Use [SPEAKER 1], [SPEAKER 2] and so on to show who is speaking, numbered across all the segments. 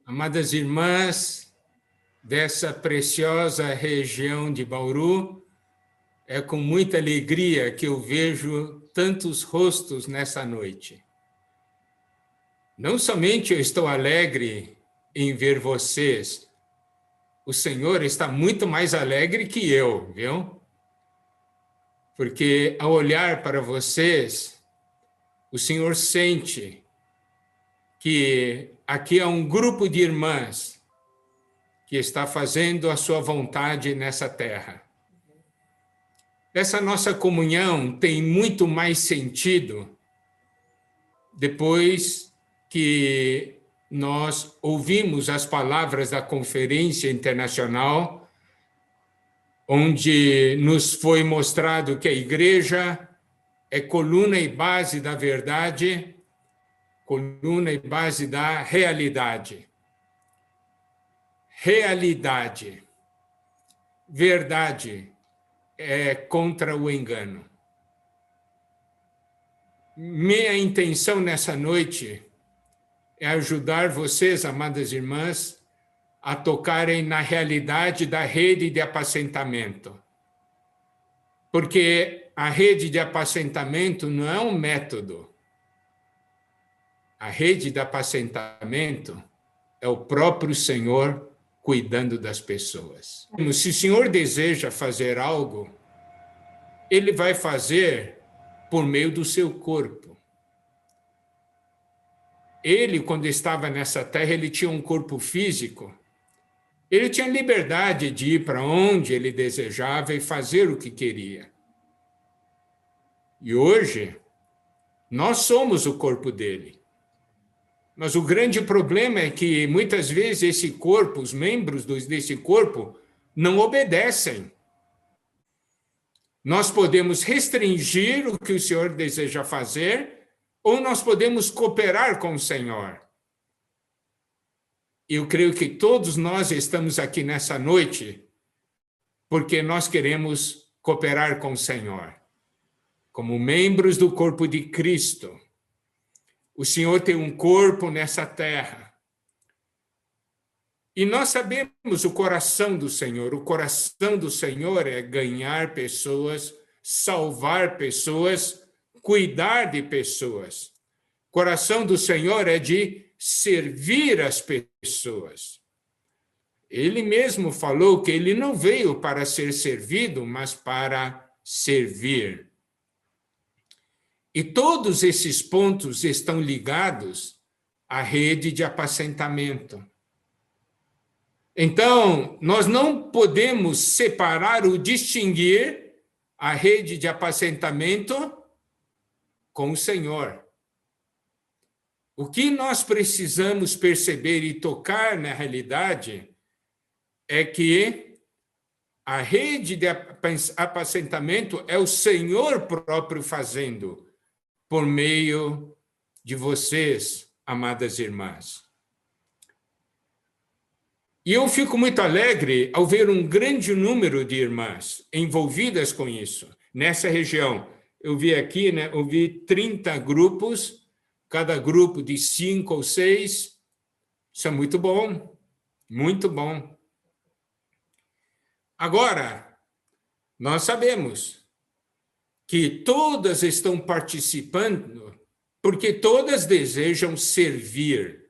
[SPEAKER 1] Amadas irmãs dessa preciosa região de Bauru, é com muita alegria que eu vejo tantos rostos nessa noite. Não somente eu estou alegre em ver vocês, o Senhor está muito mais alegre que eu, viu? Porque ao olhar para vocês, o Senhor sente que aqui há um grupo de irmãs que está fazendo a sua vontade nessa terra. Essa nossa comunhão tem muito mais sentido depois que nós ouvimos as palavras da Conferência Internacional, onde nos foi mostrado que a igreja é coluna e base da verdade, coluna e base da realidade. Realidade, verdade é contra o engano. Minha intenção nessa noite é ajudar vocês, amadas irmãs, a tocarem na realidade da rede de apacentamento. Porque a rede de apacentamento não é um método. A rede de apacentamento é o próprio Senhor cuidando das pessoas. Se o Senhor deseja fazer algo, Ele vai fazer por meio do seu corpo. Ele, quando estava nessa terra, ele tinha um corpo físico. Ele tinha liberdade de ir para onde ele desejava e fazer o que queria. E hoje, nós somos o corpo dele. Mas o grande problema é que, muitas vezes, esse corpo, os membros desse corpo, não obedecem. Nós podemos restringir o que o Senhor deseja fazer, ou nós podemos cooperar com o Senhor. Eu creio que todos nós estamos aqui nessa noite porque nós queremos cooperar com o Senhor. Como membros do corpo de Cristo, o Senhor tem um corpo nessa terra. E nós sabemos o coração do Senhor. O coração do Senhor é ganhar pessoas, salvar pessoas, cuidar de pessoas. O coração do Senhor é de servir as pessoas. Ele mesmo falou que ele não veio para ser servido, mas para servir. E todos esses pontos estão ligados à rede de apacentamento. Então, nós não podemos separar ou distinguir a rede de apacentamento com o Senhor. O que nós precisamos perceber e tocar na realidade é que a rede de apacentamento é o Senhor próprio fazendo, por meio de vocês, amadas irmãs. E eu fico muito alegre ao ver um grande número de irmãs envolvidas com isso, nessa região. Eu vi aqui, né, eu vi 30 grupos, cada grupo de 5 ou 6. Isso é muito bom, muito bom. Agora, nós sabemos que todas estão participando porque todas desejam servir.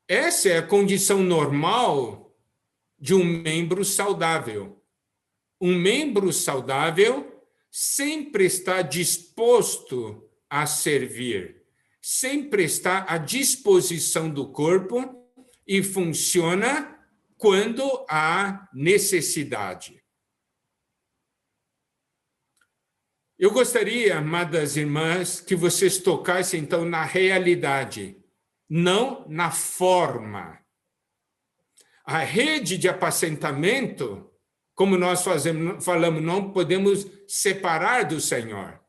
[SPEAKER 1] Essa é a condição normal de um membro saudável. Um membro saudável sempre está disposto a servir, sempre está à disposição do corpo e funciona quando há necessidade. Eu gostaria, amadas irmãs, que vocês tocassem, então, na realidade, não na forma. A rede de apacentamento, como nós falamos, não podemos separar do Senhor.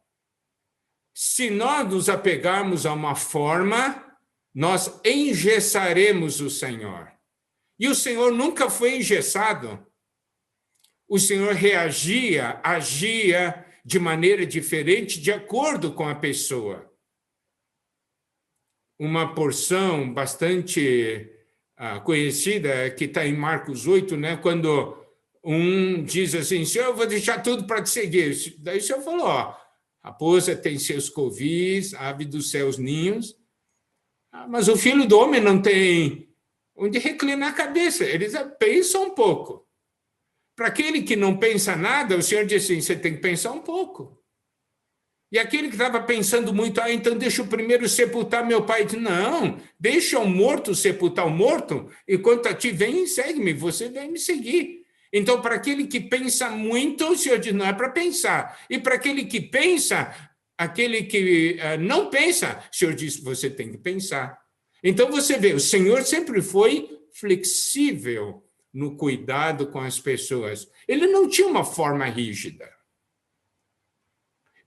[SPEAKER 1] Se nós nos apegarmos a uma forma, nós engessaremos o Senhor. E o Senhor nunca foi engessado. O Senhor reagia, agia de maneira diferente de acordo com a pessoa. uma porção bastante conhecida, que está em Marcos 8, né? Quando um diz assim, Senhor, eu vou deixar tudo para te seguir. Daí o Senhor falou, ó, raposa tem seus covis, ave dos céus ninhos, mas o filho do homem não tem onde reclinar a cabeça. Eles pensam um pouco. Para aquele que não pensa nada, o Senhor diz assim, você tem que pensar um pouco. E aquele que estava pensando muito, então deixa eu primeiro sepultar meu pai. Diz, não, deixa o morto sepultar o morto, e quanto a ti, vem e segue-me, você vem me seguir. Então, para aquele que pensa muito, o Senhor diz, não é para pensar. E para aquele que pensa, aquele que não pensa, o Senhor diz, você tem que pensar. Então, você vê, o Senhor sempre foi flexível no cuidado com as pessoas. Ele não tinha uma forma rígida.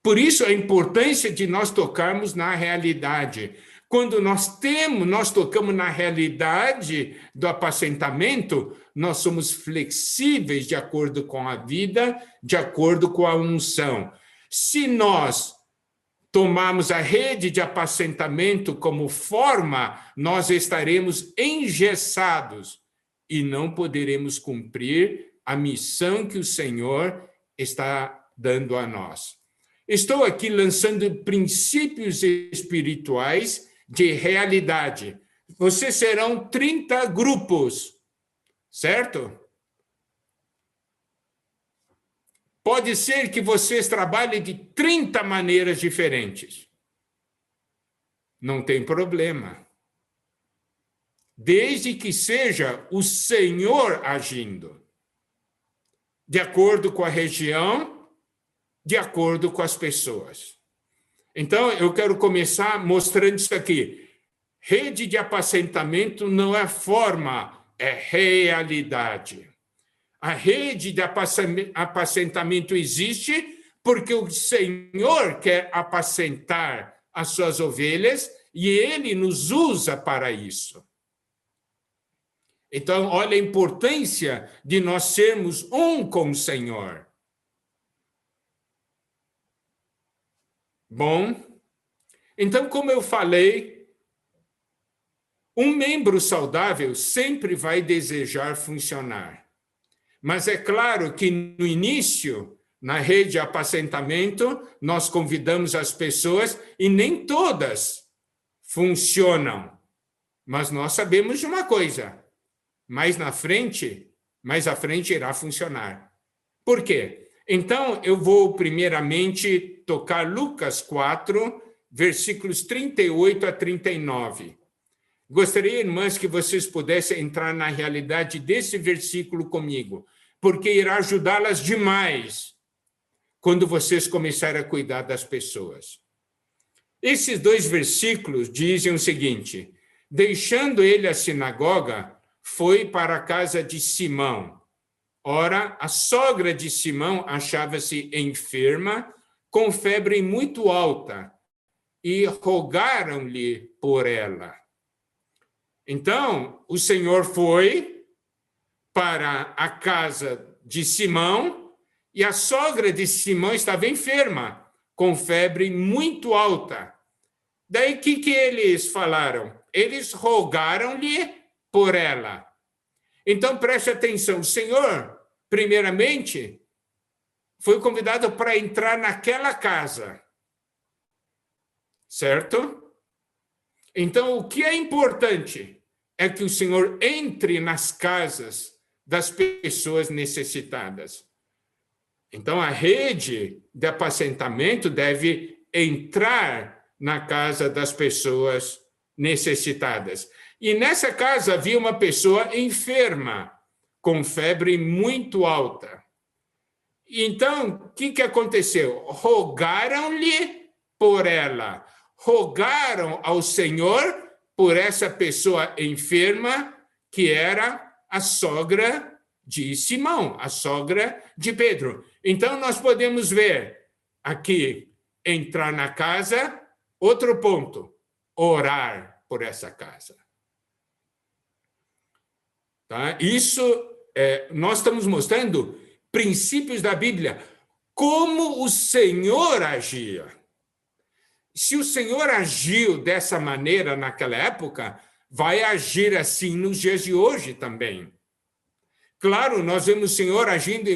[SPEAKER 1] Por isso, a importância de nós tocarmos na realidade. Quando nós tocamos na realidade do apacentamento, nós somos flexíveis de acordo com a vida, de acordo com a unção. Se nós tomarmos a rede de apacentamento como forma, nós estaremos engessados e não poderemos cumprir a missão que o Senhor está dando a nós. Estou aqui lançando princípios espirituais de realidade. Vocês serão 30 grupos, certo? Pode ser que vocês trabalhem de 30 maneiras diferentes. Não tem problema. Desde que seja o Senhor agindo, de acordo com a região, de acordo com as pessoas. Então, eu quero começar mostrando isso aqui. Rede de apacentamento não é forma, é realidade. A rede de apacentamento existe porque o Senhor quer apacentar as suas ovelhas e Ele nos usa para isso. Então, olha a importância de nós sermos um com o Senhor. Bom, então, como eu falei, um membro saudável sempre vai desejar funcionar. Mas é claro que no início, na rede de apacentamento, nós convidamos as pessoas e nem todas funcionam. Mas nós sabemos de uma coisa, mais à frente irá funcionar. Por quê? Então, eu vou primeiramente tocar Lucas 4, versículos 38 a 39. Gostaria, irmãs, que vocês pudessem entrar na realidade desse versículo comigo, porque irá ajudá-las demais quando vocês começarem a cuidar das pessoas. Esses dois versículos dizem o seguinte: deixando ele a sinagoga, foi para a casa de Simão. Ora, a sogra de Simão achava-se enferma, com febre muito alta, e rogaram-lhe por ela. Então, o Senhor foi para a casa de Simão, e a sogra de Simão estava enferma, com febre muito alta. Daí, o que eles falaram? Eles rogaram-lhe por ela. Então, preste atenção, o Senhor, primeiramente, foi convidado para entrar naquela casa, certo? Então, o que é importante é que o Senhor entre nas casas das pessoas necessitadas. Então, a rede de apacentamento deve entrar na casa das pessoas necessitadas. E nessa casa havia uma pessoa enferma, com febre muito alta. Então, o que aconteceu? Rogaram-lhe por ela. Rogaram ao Senhor por essa pessoa enferma, que era a sogra de Simão, a sogra de Pedro. Então, nós podemos ver aqui, entrar na casa, outro ponto, orar por essa casa. Tá? Isso, nós estamos mostrando princípios da Bíblia, como o Senhor agia. se o Senhor agiu dessa maneira naquela época, vai agir assim nos dias de hoje também. Claro, nós vemos o Senhor agindo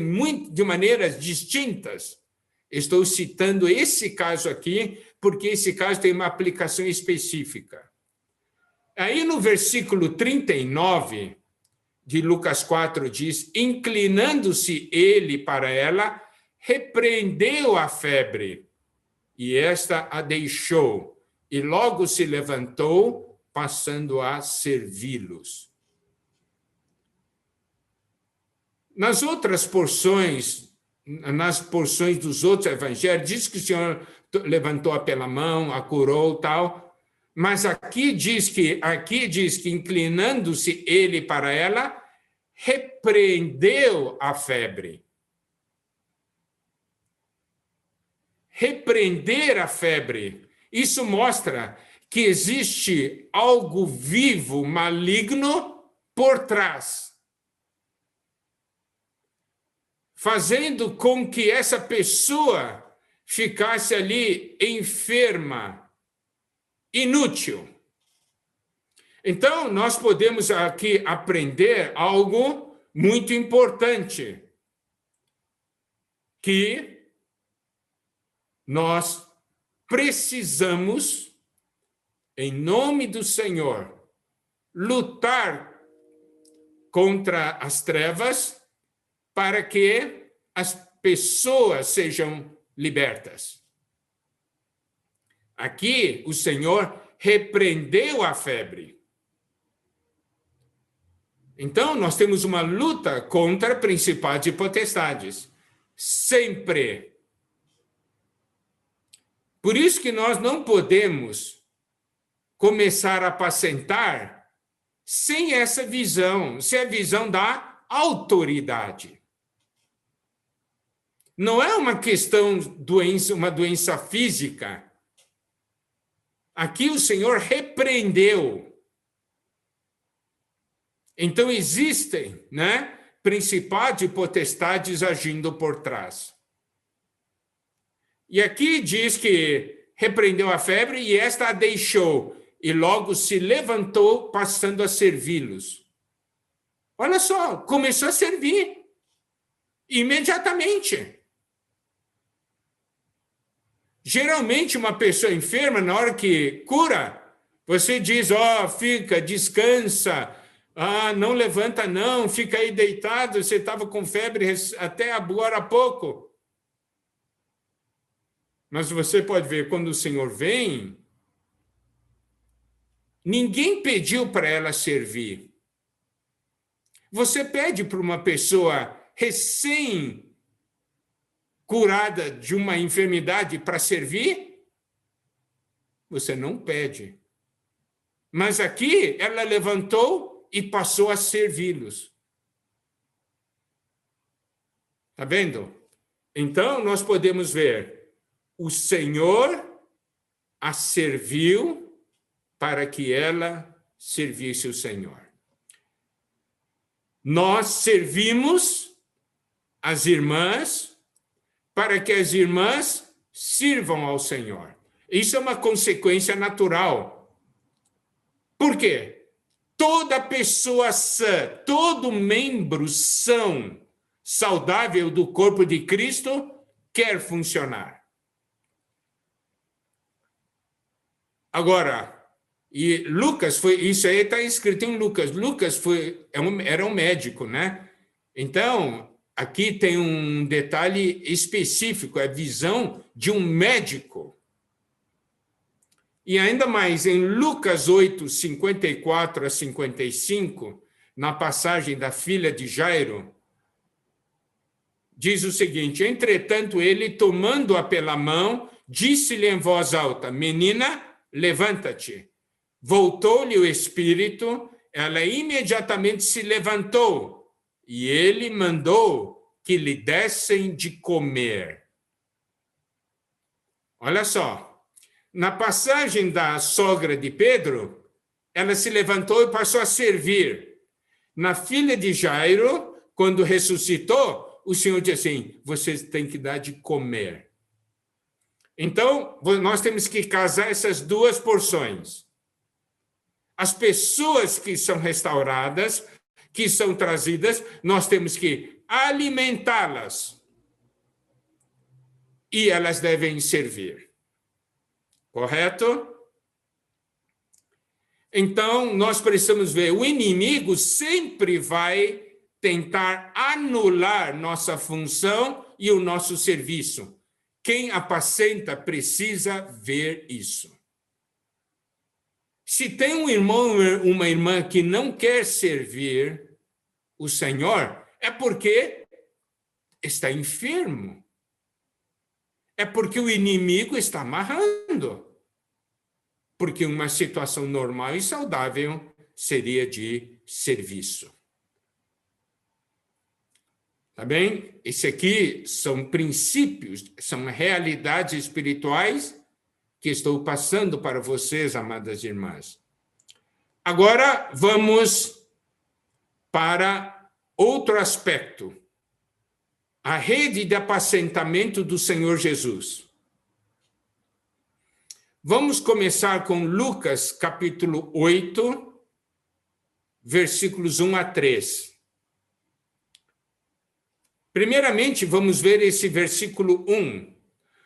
[SPEAKER 1] de maneiras distintas. Estou citando esse caso aqui, porque esse caso tem uma aplicação específica. Aí no versículo 39 de Lucas 4 diz, inclinando-se ele para ela, repreendeu a febre, e esta a deixou, e logo se levantou, passando a servi-los. Nas porções dos outros evangelhos, diz que o Senhor levantou pela mão, a curou, tal, mas aqui diz que inclinando-se ele para ela, repreendeu a febre. Repreender a febre. Isso mostra que existe algo vivo, maligno, por trás, fazendo com que essa pessoa ficasse ali enferma, inútil. Então, nós podemos aqui aprender algo muito importante, que nós precisamos, em nome do Senhor, lutar contra as trevas para que as pessoas sejam libertas. Aqui, o Senhor repreendeu a febre. Então, nós temos uma luta contra principados e potestades. Sempre. Por isso que nós não podemos começar a apacentar sem essa visão, sem a visão da autoridade. Não é uma questão uma doença física. Aqui o Senhor repreendeu. Então existem, principados e potestades agindo por trás. E aqui diz que repreendeu a febre e esta a deixou, e logo se levantou, passando a servi-los. Olha só, começou a servir imediatamente. Geralmente, uma pessoa enferma, na hora que cura, você diz, fica, descansa, não levanta não, fica aí deitado, você estava com febre até agora há pouco. Mas você pode ver, quando o Senhor vem, ninguém pediu para ela servir. Você pede para uma pessoa recém-curada de uma enfermidade para servir? Você não pede. Mas aqui ela levantou e passou a servi-los. Está vendo? Então nós podemos ver, o Senhor a serviu para que ela servisse o Senhor. Nós servimos as irmãs para que as irmãs sirvam ao Senhor. Isso é uma consequência natural. Por quê? Toda pessoa sã, todo membro são, saudável do corpo de Cristo, quer funcionar. Agora, e Lucas isso aí está escrito em Lucas. Lucas era um médico, Então, aqui tem um detalhe específico, a visão de um médico. E ainda mais, em Lucas 8, 54 a 55, na passagem da filha de Jairo, diz o seguinte, entretanto, ele, tomando-a pela mão, disse-lhe em voz alta, menina, levanta-te. Voltou-lhe o espírito, ela imediatamente se levantou, e ele mandou que lhe dessem de comer. Olha só, na passagem da sogra de Pedro, ela se levantou e passou a servir. Na filha de Jairo, quando ressuscitou, o Senhor disse assim, vocês têm que dar de comer. Então, nós temos que casar essas duas porções. As pessoas que são restauradas, que são trazidas, nós temos que alimentá-las. E elas devem servir. Correto? Então, nós precisamos ver, o inimigo sempre vai tentar anular nossa função e o nosso serviço. Quem apacenta precisa ver isso. Se tem um irmão ou uma irmã que não quer servir o Senhor, é porque está enfermo. É porque o inimigo está amarrando. Porque uma situação normal e saudável seria de serviço. Tá bem? Esse aqui são princípios, são realidades espirituais que estou passando para vocês, amadas irmãs. Agora, vamos para outro aspecto. A rede de apacentamento do Senhor Jesus. Vamos começar com Lucas, capítulo 8, versículos 1 a 3. Primeiramente, vamos ver esse versículo 1.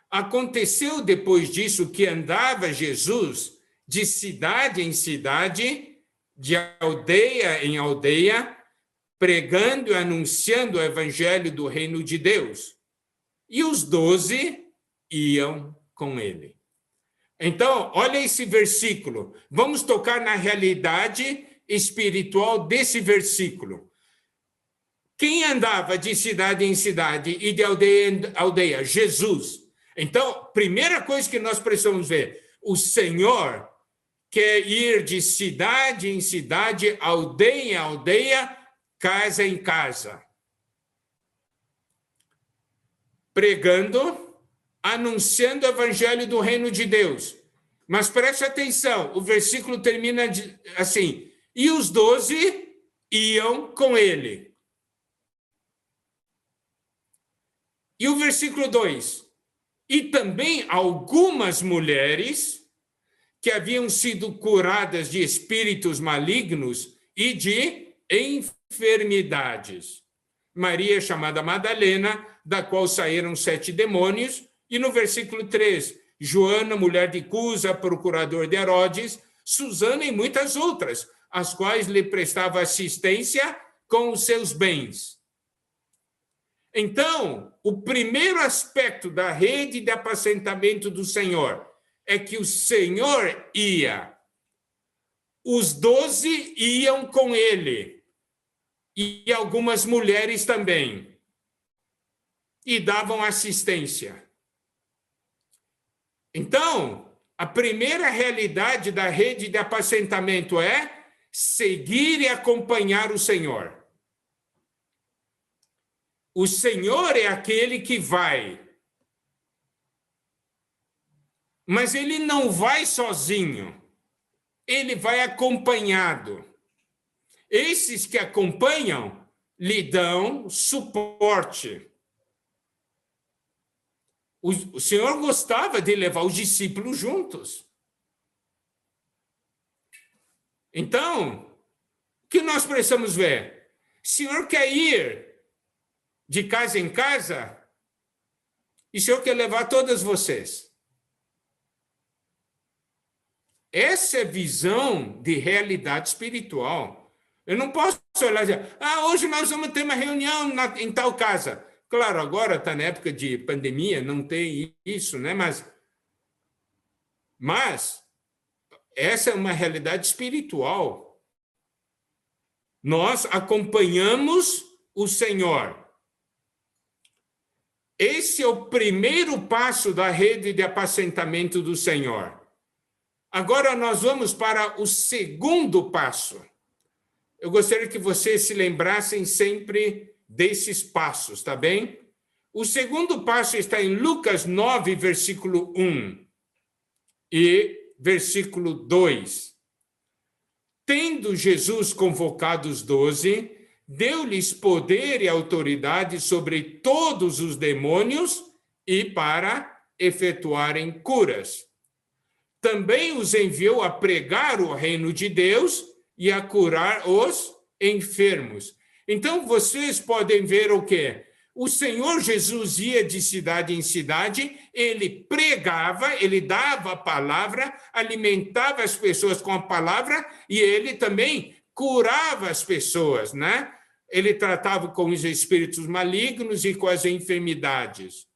[SPEAKER 1] Aconteceu depois disso que andava Jesus de cidade em cidade, de aldeia em aldeia, pregando e anunciando o evangelho do reino de Deus. E os 12 iam com ele. Então, olha esse versículo. Vamos tocar na realidade espiritual desse versículo. Quem andava de cidade em cidade e de aldeia em aldeia? Jesus. Então, primeira coisa que nós precisamos ver, o Senhor quer ir de cidade em cidade, aldeia em aldeia, casa em casa, pregando, anunciando o evangelho do reino de Deus. Mas preste atenção, o versículo termina assim, e os 12 iam com ele. E o versículo 2, e também algumas mulheres que haviam sido curadas de espíritos malignos e de enfermidades. Maria, chamada Madalena, da qual saíram 7 demônios, e no versículo 3, Joana, mulher de Cusa, procurador de Herodes, Susana e muitas outras, as quais lhe prestava assistência com os seus bens. Então, o primeiro aspecto da rede de apacentamento do Senhor é que o Senhor ia. Os 12 iam com ele. E algumas mulheres também. E davam assistência. Então, a primeira realidade da rede de apacentamento é seguir e acompanhar o Senhor. O Senhor é aquele que vai. Mas ele não vai sozinho. Ele vai acompanhado. Esses que acompanham lhe dão suporte. O Senhor gostava de levar os discípulos juntos. Então, o que nós precisamos ver? O Senhor quer ir de casa em casa e o Senhor quer levar todas vocês. Essa é a visão de realidade espiritual. Eu não posso olhar e dizer, hoje nós vamos ter uma reunião em tal casa. Claro, agora está na época de pandemia, não tem isso, né? Mas essa é uma realidade espiritual. Nós acompanhamos o Senhor. Esse é o primeiro passo da rede de apacentamento do Senhor. Agora nós vamos para o segundo passo. Eu gostaria que vocês se lembrassem sempre desses passos, tá bem? O segundo passo está em Lucas 9, versículo 1 e versículo 2. Tendo Jesus convocado os 12, deu-lhes poder e autoridade sobre todos os demônios e para efetuarem curas. Também os enviou a pregar o reino de Deus e a curar os enfermos. Então, vocês podem ver o quê? O Senhor Jesus ia de cidade em cidade, ele pregava, ele dava a palavra, alimentava as pessoas com a palavra e ele também curava as pessoas, né? Ele tratava com os espíritos malignos e com as enfermidades.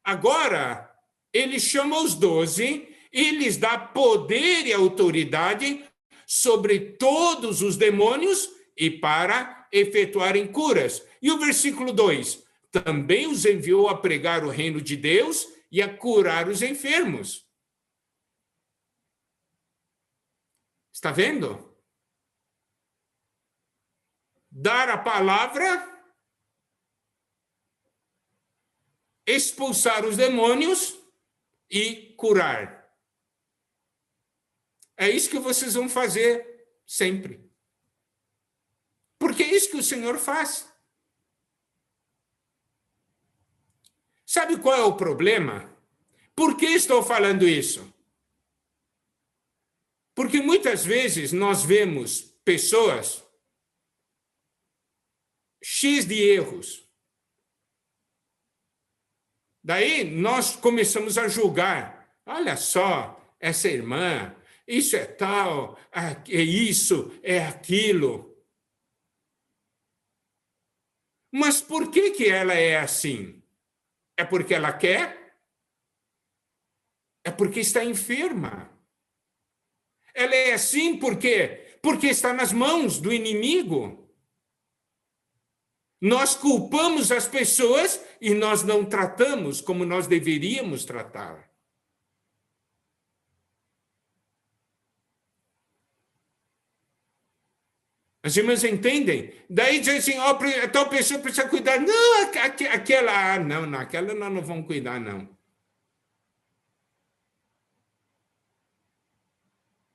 [SPEAKER 1] Agora, ele chama os 12 e lhes dá poder e autoridade sobre todos os demônios e para efetuarem curas. E o versículo 2, também os enviou a pregar o reino de Deus e a curar os enfermos. Está vendo? Dar a palavra, expulsar os demônios e curar. É isso que vocês vão fazer sempre. Porque é isso que o Senhor faz. Sabe qual é o problema? Por que estou falando isso? Porque muitas vezes nós vemos pessoas cheias de erros. Daí nós começamos a julgar. Olha só, essa irmã, isso é tal, é isso, é aquilo. Mas por que ela é assim? É porque ela quer? É porque está enferma. Ela é assim porque está nas mãos do inimigo. Nós culpamos as pessoas e nós não tratamos como nós deveríamos tratar. As irmãs entendem? Daí dizem assim, ó, tal pessoa precisa cuidar. Não, aquela, não, aquela nós não vamos cuidar, não.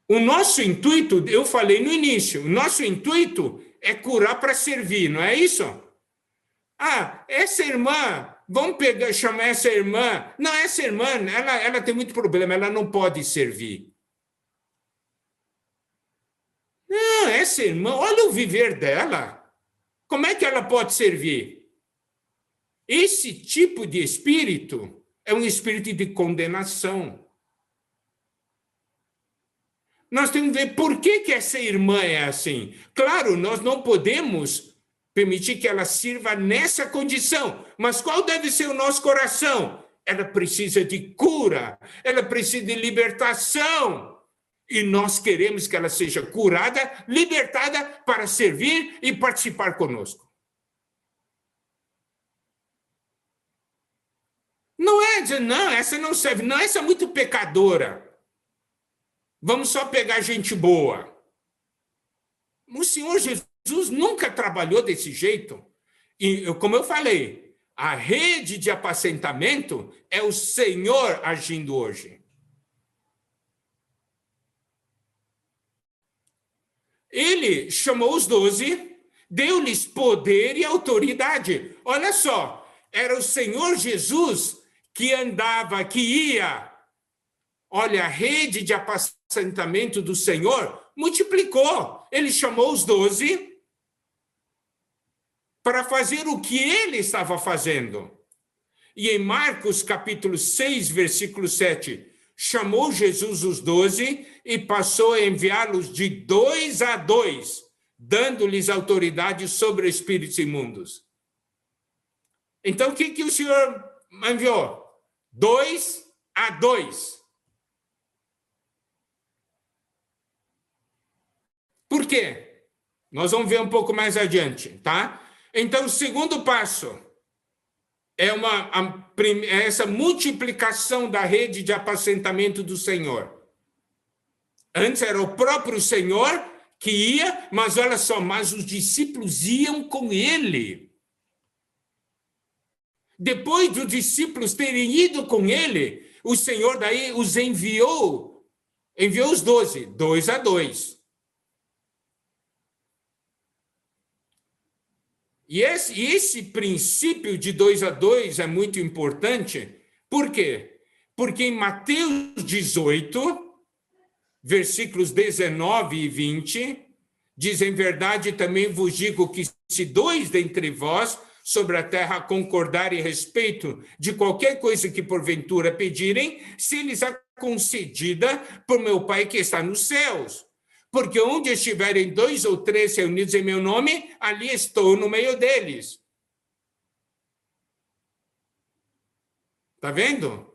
[SPEAKER 1] O nosso intuito, eu falei no início, o nosso intuito é curar para servir, não é isso? Ah, essa irmã, vamos pegar, chamar essa irmã. Não, essa irmã, ela tem muito problema, ela não pode servir. Não, essa irmã, olha o viver dela. Como é que ela pode servir? Esse tipo de espírito é um espírito de condenação. Nós temos que ver por que essa irmã é assim. Claro, nós não podemos permitir que ela sirva nessa condição, mas qual deve ser o nosso coração? Ela precisa de cura, ela precisa de libertação. E nós queremos que ela seja curada, libertada para servir e participar conosco. Não é dizer, não, essa não serve, não, essa é muito pecadora. Vamos só pegar gente boa. O Senhor Jesus nunca trabalhou desse jeito. E, como eu falei, a rede de apacentamento é o Senhor agindo hoje. Ele chamou os 12, deu-lhes poder e autoridade. Olha só, era o Senhor Jesus que andava, que ia. Olha, a rede de apacentamento do Senhor multiplicou. Ele chamou os 12 para fazer o que ele estava fazendo. E em Marcos capítulo 6, versículo 7, chamou Jesus os 12 e passou a enviá-los de 2 a 2, dando-lhes autoridade sobre espíritos imundos. Então, o que o Senhor enviou? 2 a 2. Por quê? Nós vamos ver um pouco mais adiante, tá? Então, o segundo passo é essa multiplicação da rede de apacentamento do Senhor. Antes era o próprio Senhor que ia, mas olha só, mas os discípulos iam com ele. Depois dos discípulos terem ido com ele, o Senhor daí os enviou os 12, 2 a 2. E esse princípio de 2 a 2 é muito importante, Por quê? Porque em Mateus 18, versículos 19 e 20, diz: em verdade também vos digo que se dois dentre vós sobre a terra concordarem a respeito de qualquer coisa que porventura pedirem, se lhes é concedida por meu Pai que está nos céus. Porque onde estiverem 2 ou 3 reunidos em meu nome, ali estou no meio deles. Está vendo?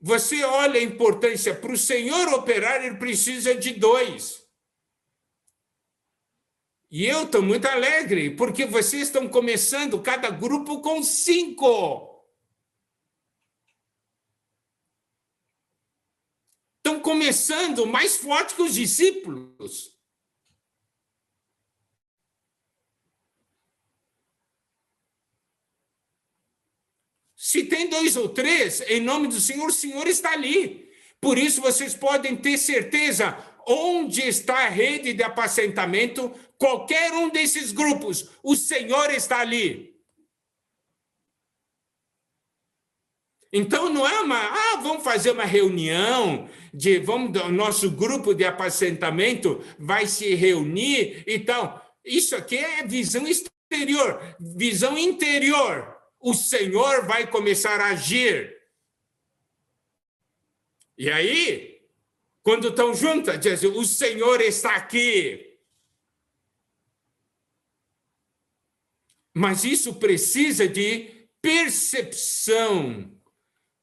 [SPEAKER 1] Você olha a importância. Para o Senhor operar, ele precisa de 2. E eu estou muito alegre, porque vocês estão começando cada grupo com 5. Estão começando mais forte que os discípulos. Se tem 2 ou 3, em nome do Senhor, o Senhor está ali. Por isso, vocês podem ter certeza, onde está a rede de apacentamento, qualquer um desses grupos, o Senhor está ali. Então, não é vamos fazer uma reunião, o nosso grupo de apacentamento vai se reunir e tal. Isso aqui é visão exterior, visão interior. O Senhor vai começar a agir. E aí, quando estão juntas, dizem: o Senhor está aqui. Mas isso precisa de percepção,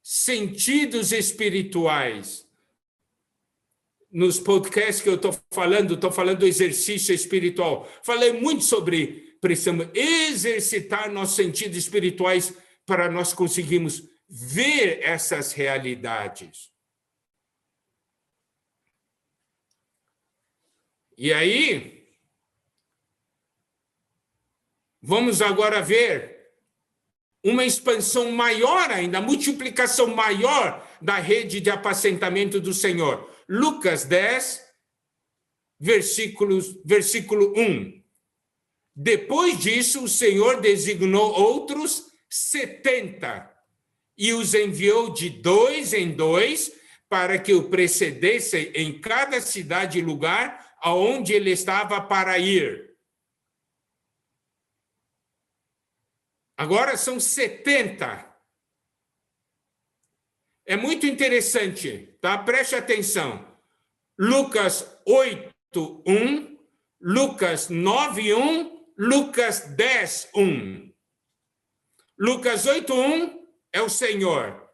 [SPEAKER 1] sentidos espirituais. Nos podcasts que eu estou falando do exercício espiritual. Falei muito sobre precisamos exercitar nossos sentidos espirituais para nós conseguirmos ver essas realidades. E aí, vamos agora ver uma expansão maior ainda, multiplicação maior da rede de apacentamento do Senhor. Lucas 10, versículo 1. Depois disso, o Senhor designou outros 70 e os enviou de 2 em 2 para que o precedessem em cada cidade e lugar aonde ele estava para ir. Agora são 70. É muito interessante, tá? Preste atenção. Lucas 8, 1, Lucas 9, 1, Lucas 10, 1. Lucas 8, 1 é o Senhor.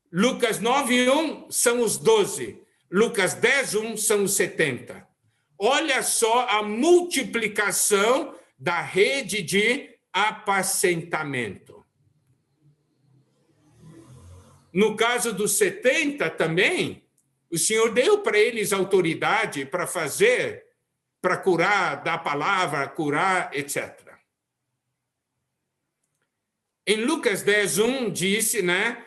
[SPEAKER 1] Lucas 9, 1 são os 12. Lucas 10, 1 são os 70. Olha só a multiplicação da rede de apacentamento. No caso dos 70 também, o Senhor deu para eles autoridade para fazer, para curar, dar palavra, curar, etc. Em Lucas 10, 1 disse, né?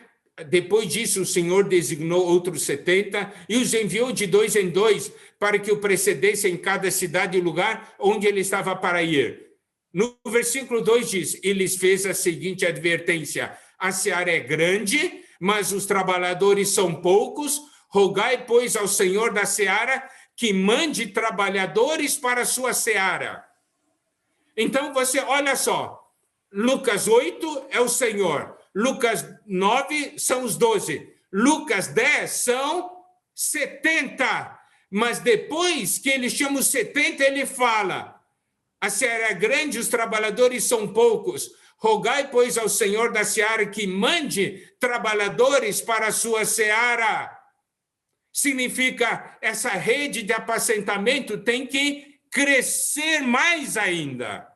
[SPEAKER 1] Depois disso, o Senhor designou outros 70 e os enviou de 2 em 2 para que o precedessem em cada cidade e lugar onde ele estava para ir. No versículo 2 diz: e lhes fez a seguinte advertência: a seara é grande, mas os trabalhadores são poucos. Rogai, pois, ao Senhor da seara que mande trabalhadores para a sua seara. Então, você olha só, Lucas 8 é o Senhor, Lucas 9 são os 12, Lucas 10 são 70, mas depois que ele chama os 70, ele fala: a seara é grande, os trabalhadores são poucos. Rogai, pois, ao Senhor da seara que mande trabalhadores para a sua seara. Significa, essa rede de apacentamento tem que crescer mais ainda.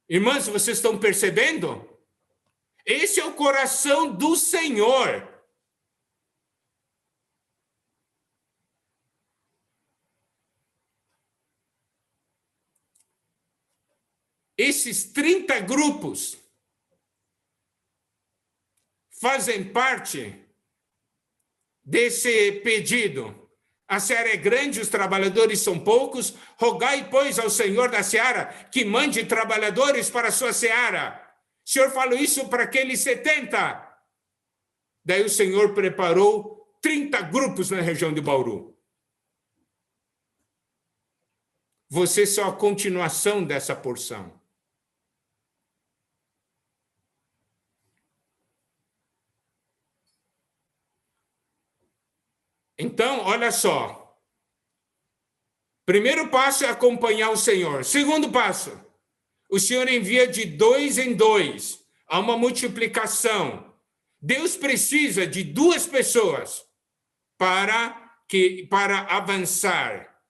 [SPEAKER 1] Irmãos, vocês estão percebendo? Esse é o coração do Senhor. Esses 30 grupos fazem parte desse pedido. A seara é grande, os trabalhadores são poucos. Rogai, pois, ao Senhor da seara que mande trabalhadores para a sua seara. O Senhor falou isso para aqueles 70. Daí o Senhor preparou 30 grupos na região de Bauru. Você só a continuação dessa porção. Então, olha só. Primeiro passo é acompanhar o Senhor. Segundo passo, o Senhor envia de 2 em 2. Há uma multiplicação. Deus precisa de 2 pessoas para avançar.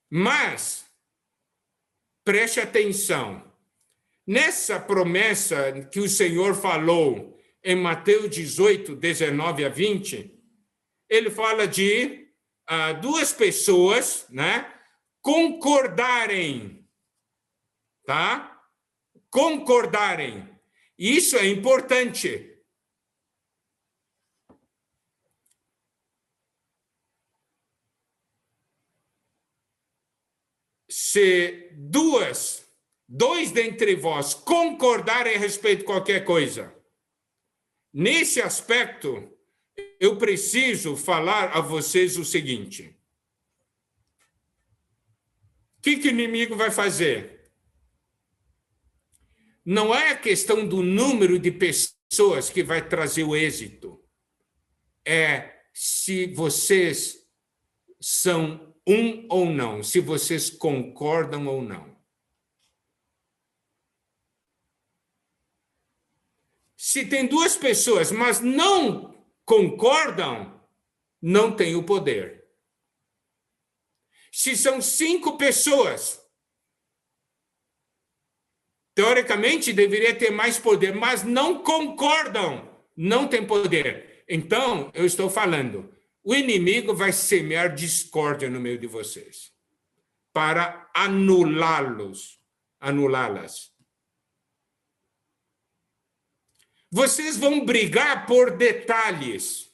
[SPEAKER 1] Mas, preste atenção. Nessa promessa que o Senhor falou em Mateus 18, 19 a 20, ele fala de 2 pessoas, né, concordarem, tá? Concordarem. Isso é importante. Se dois dentre vós concordarem a respeito de qualquer coisa, nesse aspecto, eu preciso falar a vocês o seguinte. O que o inimigo vai fazer? Não é a questão do número de pessoas que vai trazer o êxito. É se vocês são um ou não, se vocês concordam ou não. Se tem 2 pessoas, mas não concordam, não tem o poder. Se são 5 pessoas, teoricamente deveria ter mais poder, mas não concordam, não tem poder. Então, eu estou falando, o inimigo vai semear discórdia no meio de vocês, para anulá-las. Vocês vão brigar por detalhes.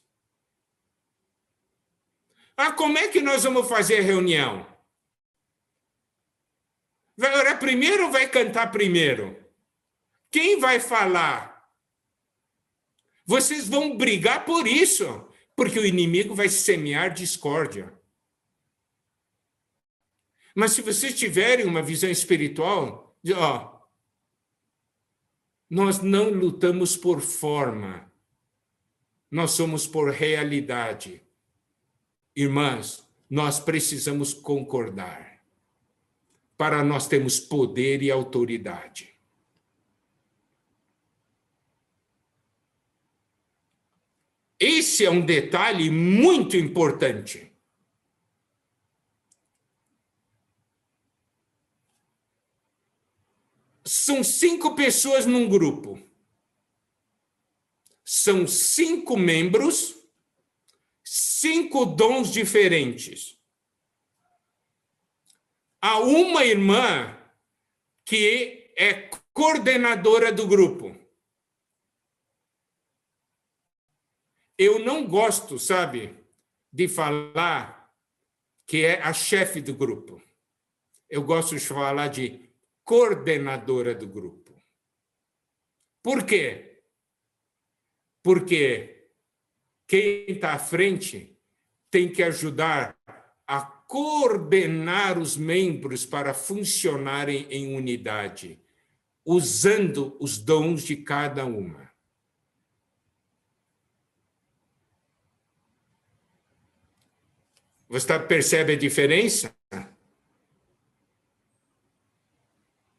[SPEAKER 1] Como é que nós vamos fazer a reunião? Vai orar primeiro ou vai cantar primeiro? Quem vai falar? Vocês vão brigar por isso, porque o inimigo vai semear discórdia. Mas se vocês tiverem uma visão espiritual, nós não lutamos por forma, nós somos por realidade. Irmãs, nós precisamos concordar, para nós termos poder e autoridade. Esse é um detalhe muito importante. São 5 pessoas num grupo. São 5 membros, 5 dons diferentes. Há uma irmã que é coordenadora do grupo. Eu não gosto, sabe, de falar que é a chefe do grupo. Eu gosto de falar de coordenadora do grupo. Por quê? Porque quem está à frente tem que ajudar a coordenar os membros para funcionarem em unidade, usando os dons de cada uma. Você percebe a diferença?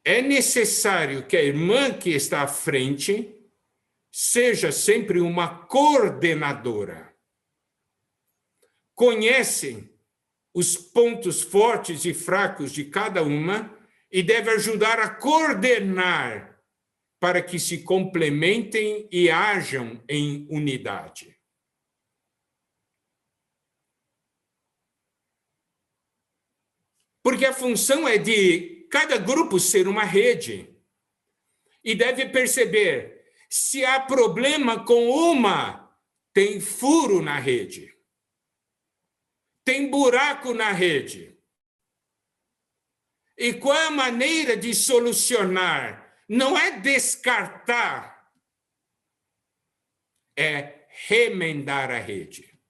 [SPEAKER 1] É necessário que a irmã que está à frente seja sempre uma coordenadora. Conhece os pontos fortes e fracos de cada uma e deve ajudar a coordenar para que se complementem e ajam em unidade. Porque a função é de cada grupo ser uma rede. E deve perceber, se há problema com uma, tem furo na rede. Tem buraco na rede. E qual é a maneira de solucionar? Não é descartar, é remendar a rede.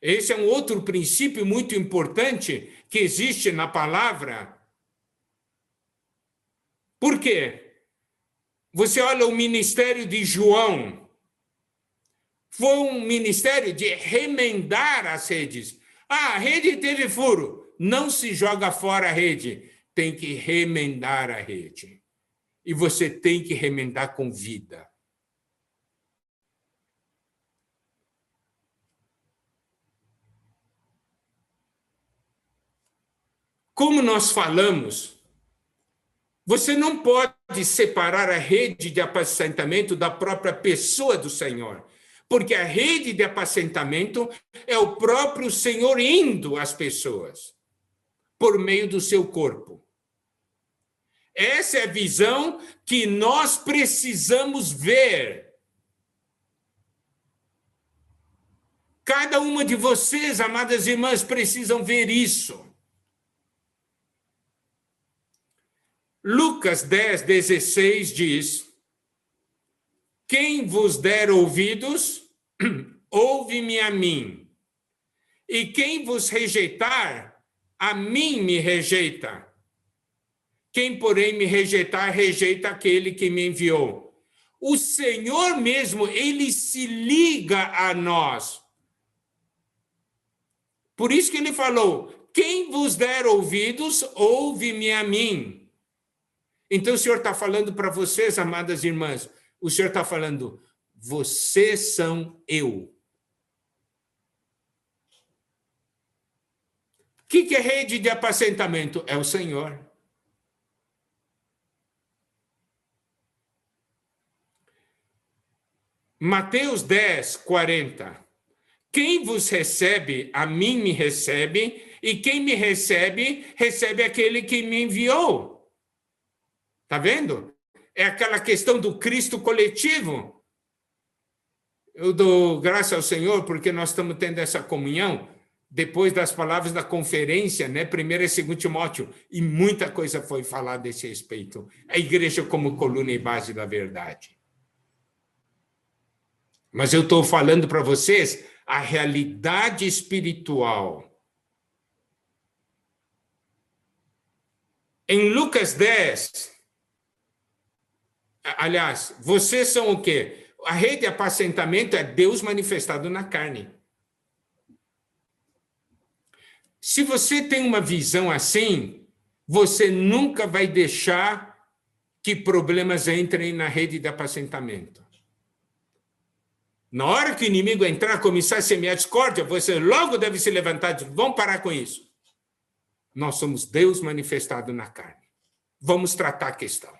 [SPEAKER 1] Esse é um outro princípio muito importante que existe na palavra. Por quê? Você olha o ministério de João, foi um ministério de remendar as redes. Ah, a rede teve furo. Não se joga fora a rede, tem que remendar a rede. E você tem que remendar com vida. Como nós falamos, você não pode separar a rede de apacentamento da própria pessoa do Senhor, porque a rede de apacentamento é o próprio Senhor indo às pessoas por meio do seu corpo. Essa é a visão que nós precisamos ver. Cada uma de vocês, amadas irmãs, precisam ver isso. Lucas 10, 16 diz: quem vos der ouvidos, ouve-me a mim. E quem vos rejeitar, a mim me rejeita. Quem, porém, me rejeitar, rejeita aquele que me enviou. O Senhor mesmo, ele se liga a nós. Por isso que ele falou: quem vos der ouvidos, ouve-me a mim. Então o Senhor está falando para vocês, amadas irmãs, o Senhor está falando: vocês são eu. O que é rede de apacentamento? É o Senhor. Mateus 10, 40. Quem vos recebe, a mim me recebe, e quem me recebe, recebe aquele que me enviou. Está vendo? É aquela questão do Cristo coletivo. Eu dou graças ao Senhor porque nós estamos tendo essa comunhão depois das palavras da conferência, né? 1º e 2 Timóteo, e muita coisa foi falada a esse respeito. A igreja como coluna e base da verdade. Mas eu estou falando para vocês a realidade espiritual. Em Lucas 10, aliás, vocês são o quê? A rede de apacentamento é Deus manifestado na carne. Se você tem uma visão assim, você nunca vai deixar que problemas entrem na rede de apacentamento. Na hora que o inimigo entrar, começar a semear discórdia, você logo deve se levantar e dizer: vamos parar com isso. Nós somos Deus manifestado na carne. Vamos tratar a questão.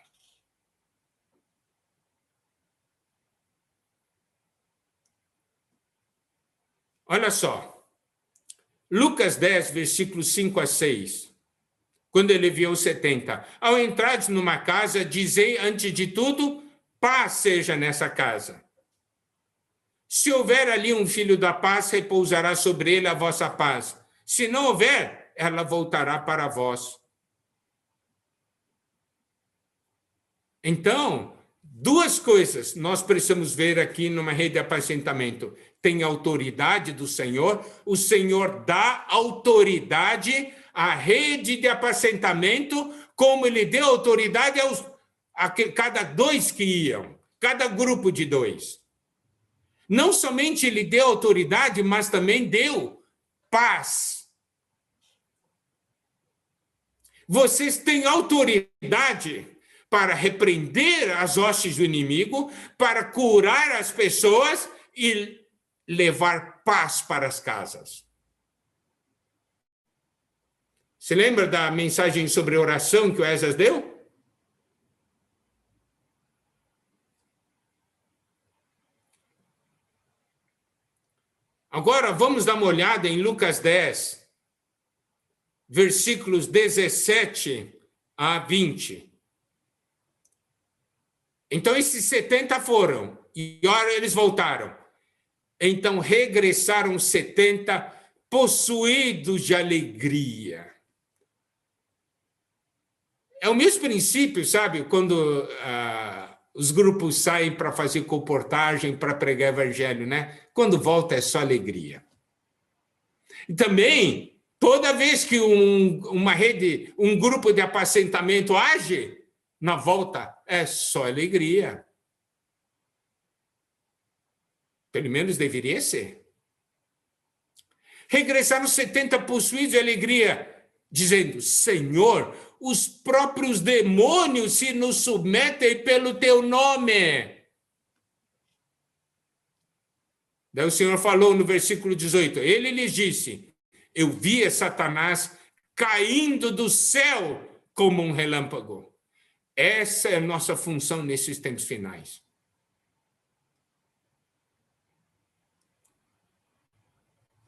[SPEAKER 1] Olha só. Lucas 10, versículos 5 a 6. Quando ele viu os 70. Ao entrares numa casa, dizei antes de tudo, paz seja nessa casa. Se houver ali um filho da paz, repousará sobre ele a vossa paz. Se não houver, ela voltará para vós. Então, duas coisas nós precisamos ver aqui numa rede de apacentamento. Tem autoridade do Senhor, o Senhor dá autoridade à rede de apacentamento, como ele deu autoridade a cada dois que iam, cada grupo de dois. Não somente ele deu autoridade, mas também deu paz. Vocês têm autoridade para repreender as hostes do inimigo, para curar as pessoas e levar paz para as casas. Você lembra da mensagem sobre oração que o Esdras deu? Agora vamos dar uma olhada em Lucas 10, versículos 17 a 20. Então esses 70 foram, e ora eles voltaram. Então regressaram 70 possuídos de alegria. É o mesmo princípio, sabe? Quando os grupos saem para fazer comportagem, para pregar evangelho, né? Quando volta é só alegria. E também, toda vez que uma rede, um grupo de apacentamento age, na volta é só alegria. Pelo menos deveria ser. Regressaram 70 possuídos de alegria, dizendo: Senhor, os próprios demônios se nos submetem pelo teu nome. Daí o Senhor falou no versículo 18, ele lhes disse: eu via Satanás caindo do céu como um relâmpago. Essa é a nossa função nesses tempos finais.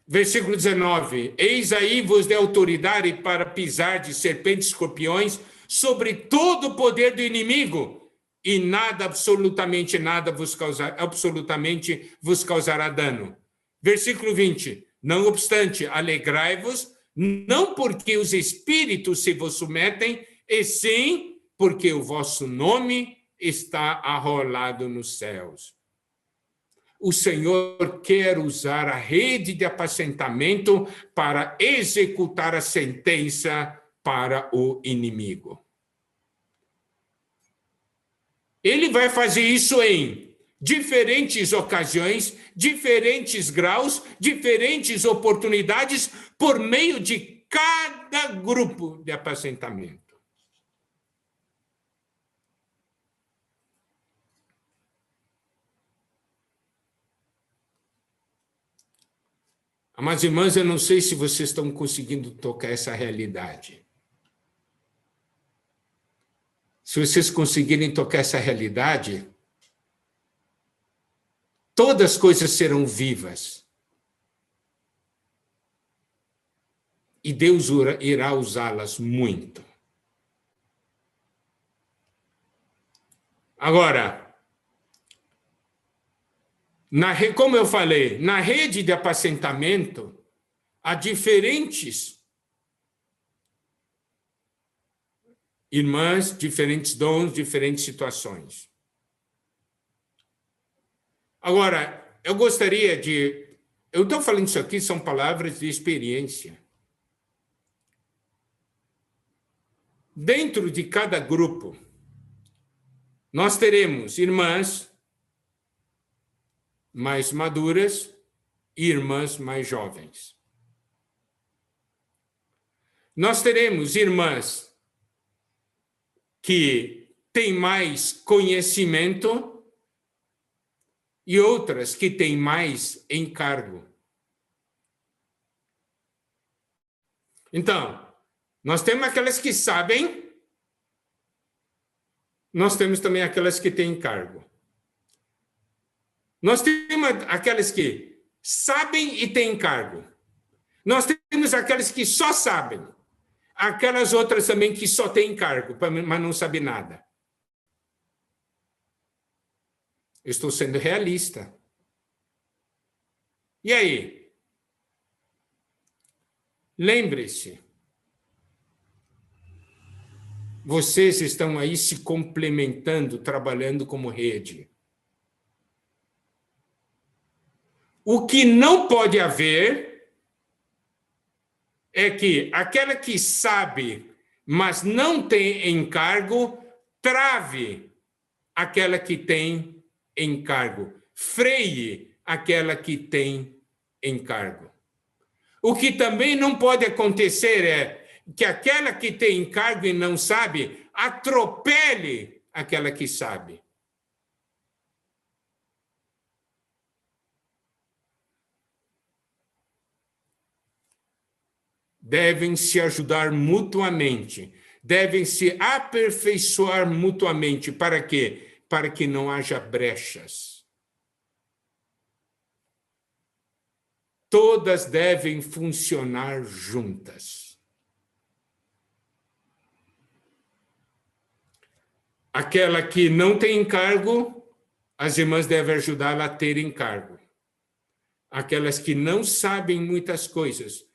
[SPEAKER 1] Versículo 19, eis aí vos dei autoridade para pisar de serpentes e escorpiões sobre todo o poder do inimigo, e nada, absolutamente nada vos causará dano. Versículo 20, não obstante, alegrai-vos, não porque os espíritos se vos submetem, e sim porque o vosso nome está arrolado nos céus. O Senhor quer usar a rede de apacentamento para executar a sentença para o inimigo. Ele vai fazer isso em diferentes ocasiões, diferentes graus, diferentes oportunidades, por meio de cada grupo de apacentamento. Mas, irmãs, eu não sei se vocês estão conseguindo tocar essa realidade. Se vocês conseguirem tocar essa realidade, todas as coisas serão vivas. E Deus irá usá-las muito. Agora, como eu falei, na rede de apacentamento, há diferentes irmãs, diferentes dons, diferentes situações. Agora, eu gostaria de... Eu estou falando isso aqui, são palavras de experiência. Dentro de cada grupo, nós teremos irmãs mais maduras e irmãs mais jovens. Nós teremos irmãs que têm mais conhecimento e outras que têm mais encargo. Então, nós temos aquelas que sabem, nós temos também aquelas que têm encargo. Nós temos aquelas que sabem e têm encargo. Nós temos aquelas que só sabem. Aquelas outras também que só têm encargo, mas não sabem nada. Eu estou sendo realista. E aí? Lembre-se, vocês estão aí se complementando, trabalhando como rede. O que não pode haver é que aquela que sabe, mas não tem encargo, trave aquela que tem encargo, freie aquela que tem encargo. O que também não pode acontecer é que aquela que tem encargo e não sabe, atropele aquela que sabe. Devem se ajudar mutuamente, devem se aperfeiçoar mutuamente. Para quê? Para que não haja brechas. Todas devem funcionar juntas. Aquela que não tem encargo, as irmãs devem ajudá-la a ter encargo. Aquelas que não sabem muitas coisas,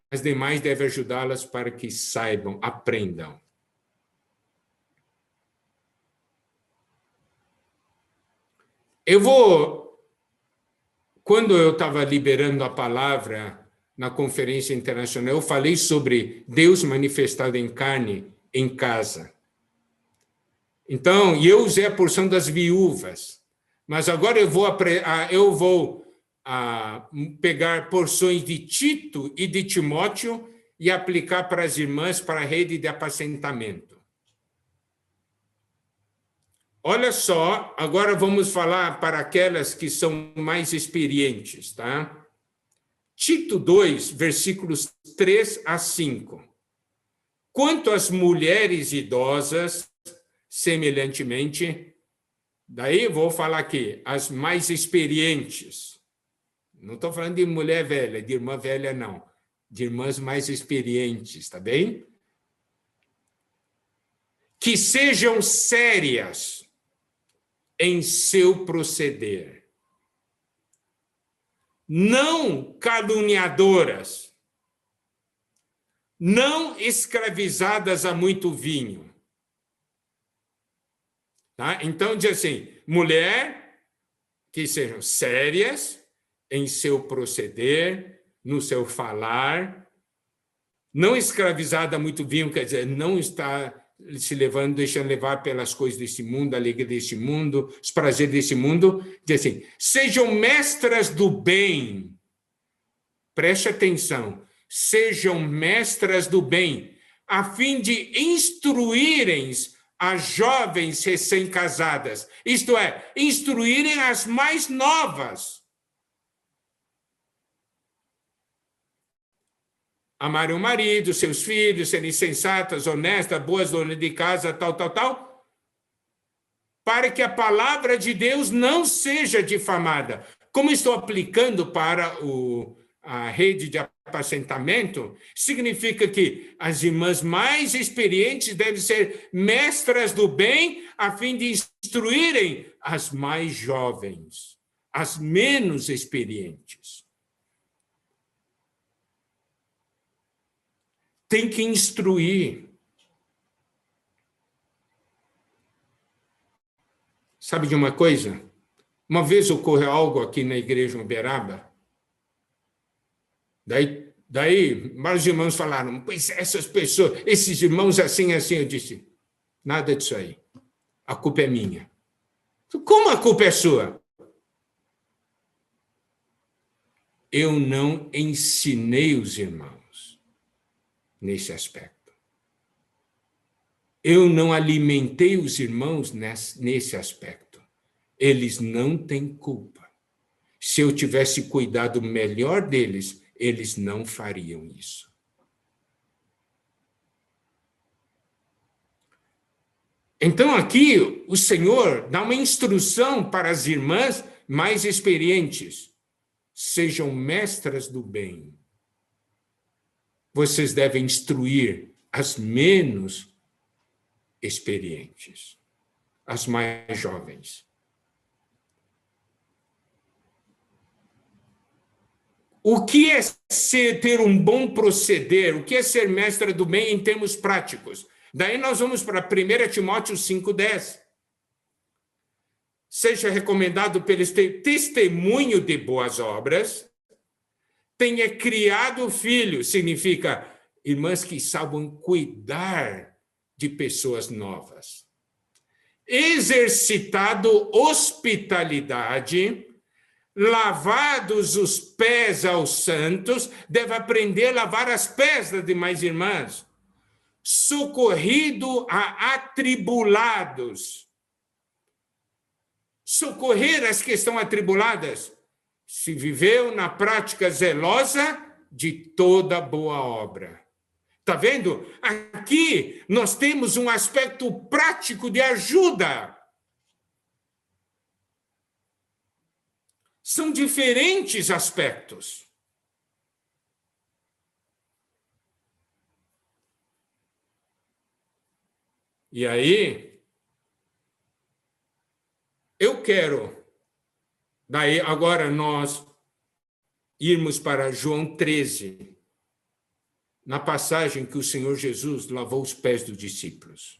[SPEAKER 1] as demais devem ajudá-las para que saibam, aprendam. Quando eu estava liberando a palavra na conferência internacional, eu falei sobre Deus manifestado em carne em casa. Então, e eu usei a porção das viúvas, mas agora eu vou pegar porções de Tito e de Timóteo e aplicar para as irmãs para a rede de apacentamento. Olha só, agora vamos falar para aquelas que são mais experientes, tá? Tito 2, versículos 3 a 5. Quanto às mulheres idosas, semelhantemente, daí vou falar aqui, as mais experientes. Não estou falando de mulher velha, de irmã velha, não. De irmãs mais experientes, tá bem? Que sejam sérias em seu proceder. Não caluniadoras, não escravizadas a muito vinho. Tá? Então, diz assim, mulher que sejam sérias em seu proceder, no seu falar, não escravizada a muito vinho, quer dizer, não está se levando, deixando levar pelas coisas desse mundo, a alegria desse mundo, os prazeres desse mundo. Diz assim, sejam mestras do bem. Preste atenção. Sejam mestras do bem, a fim de instruírem as jovens recém-casadas, isto é, instruírem as mais novas. Amarem o marido, seus filhos, serem sensatas, honestas, boas donas de casa, tal, para que a palavra de Deus não seja difamada. Como estou aplicando para a rede de apacentamento, significa que as irmãs mais experientes devem ser mestras do bem, a fim de instruírem as mais jovens, as menos experientes. Tem que instruir. Sabe de uma coisa? Uma vez ocorreu algo aqui na igreja Uberaba. Daí vários irmãos falaram, pois essas pessoas, esses irmãos assim, eu disse, nada disso aí. A culpa é minha. Como a culpa é sua? Eu não ensinei os irmãos nesse aspecto. Eu não alimentei os irmãos nesse aspecto. Eles não têm culpa. Se eu tivesse cuidado melhor deles, eles não fariam isso. Então, aqui, o Senhor dá uma instrução para as irmãs mais experientes. Sejam mestras do bem. Vocês devem instruir as menos experientes, as mais jovens. O que é ter um bom proceder? O que é ser mestra do bem em termos práticos? Daí nós vamos para 1 Timóteo 5,10. Seja recomendado pelo testemunho de boas obras, tenha criado filhos, significa irmãs que saibam cuidar de pessoas novas. Exercitado hospitalidade, lavados os pés aos santos, deve aprender a lavar as pés das demais irmãs. Socorrido a atribulados. Socorrer as que estão atribuladas. Se viveu na prática zelosa de toda boa obra. Está vendo? Aqui nós temos um aspecto prático de ajuda. São diferentes aspectos. E aí, eu quero, daí agora nós irmos para João 13, na passagem que o Senhor Jesus lavou os pés dos discípulos.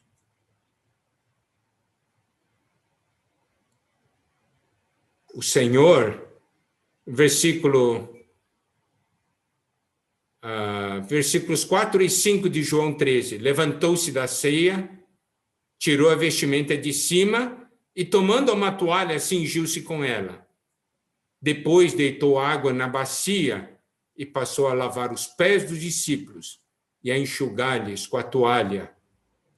[SPEAKER 1] o Senhor, versículos 4 e 5 de João 13, levantou-se da ceia, tirou a vestimenta de cima e, tomando uma toalha, cingiu-se com ela. Depois deitou água na bacia e passou a lavar os pés dos discípulos e a enxugar-lhes com a toalha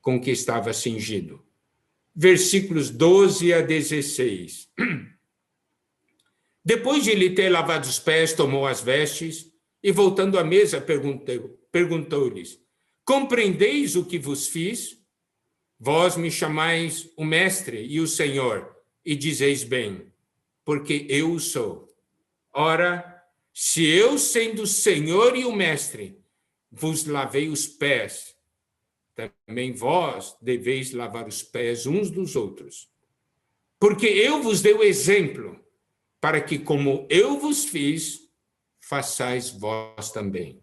[SPEAKER 1] com que estava cingido. Versículos 12 a 16. Depois de lhe ter lavado os pés, tomou as vestes e, voltando à mesa, perguntou-lhes: compreendeis o que vos fiz? Vós me chamais o Mestre e o Senhor, e dizeis bem, porque eu o sou. Ora, se eu, sendo o Senhor e o Mestre, vos lavei os pés, também vós deveis lavar os pés uns dos outros. Porque eu vos dei o exemplo, para que, como eu vos fiz, façais vós também.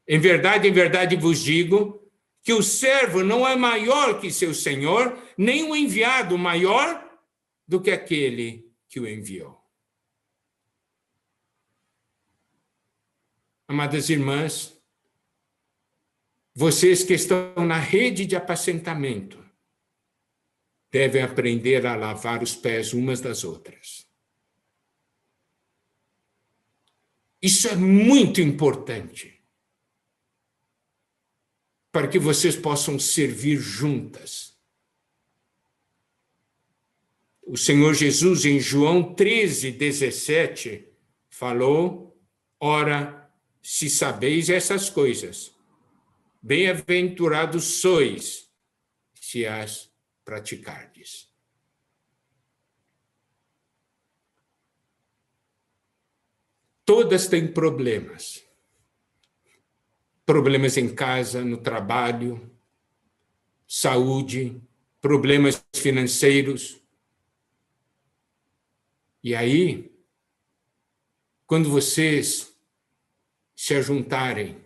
[SPEAKER 1] Em verdade vos digo que o servo não é maior que seu senhor, nem o enviado maior do que aquele que o enviou. Amadas irmãs, vocês que estão na rede de apacentamento devem aprender a lavar os pés umas das outras. Isso é muito importante para que vocês possam servir juntas. O Senhor Jesus, em João 13, 17, falou: ora, se sabeis essas coisas, bem-aventurados sois, se as praticardes. Todas têm problemas. Problemas em casa, no trabalho, saúde, problemas financeiros. E aí, quando vocês se ajuntarem,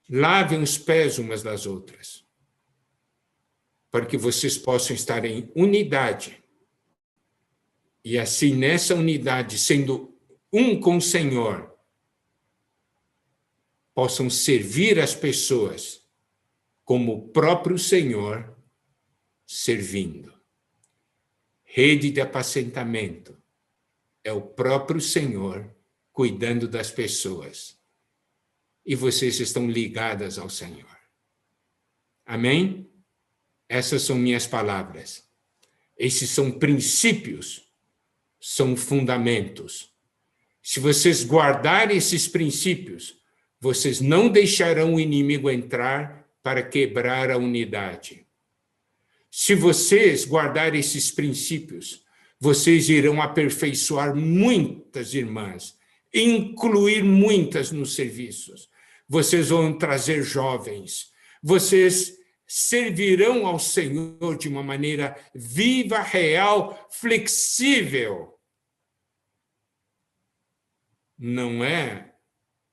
[SPEAKER 1] lavem os pés umas das outras, para que vocês possam estar em unidade. E assim, nessa unidade, sendo um com o Senhor, possam servir as pessoas como o próprio Senhor servindo. Rede de apacentamento é o próprio Senhor cuidando das pessoas. E vocês estão ligadas ao Senhor. Amém? Essas são minhas palavras. Esses são princípios, são fundamentos. Se vocês guardarem esses princípios, vocês não deixarão o inimigo entrar para quebrar a unidade. Se vocês guardarem esses princípios, vocês irão aperfeiçoar muitas irmãs, incluir muitas nos serviços. Vocês vão trazer jovens, vocês servirão ao Senhor de uma maneira viva, real, flexível. Não é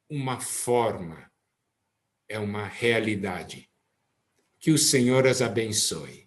[SPEAKER 1] uma forma, é uma realidade. Que o Senhor as abençoe.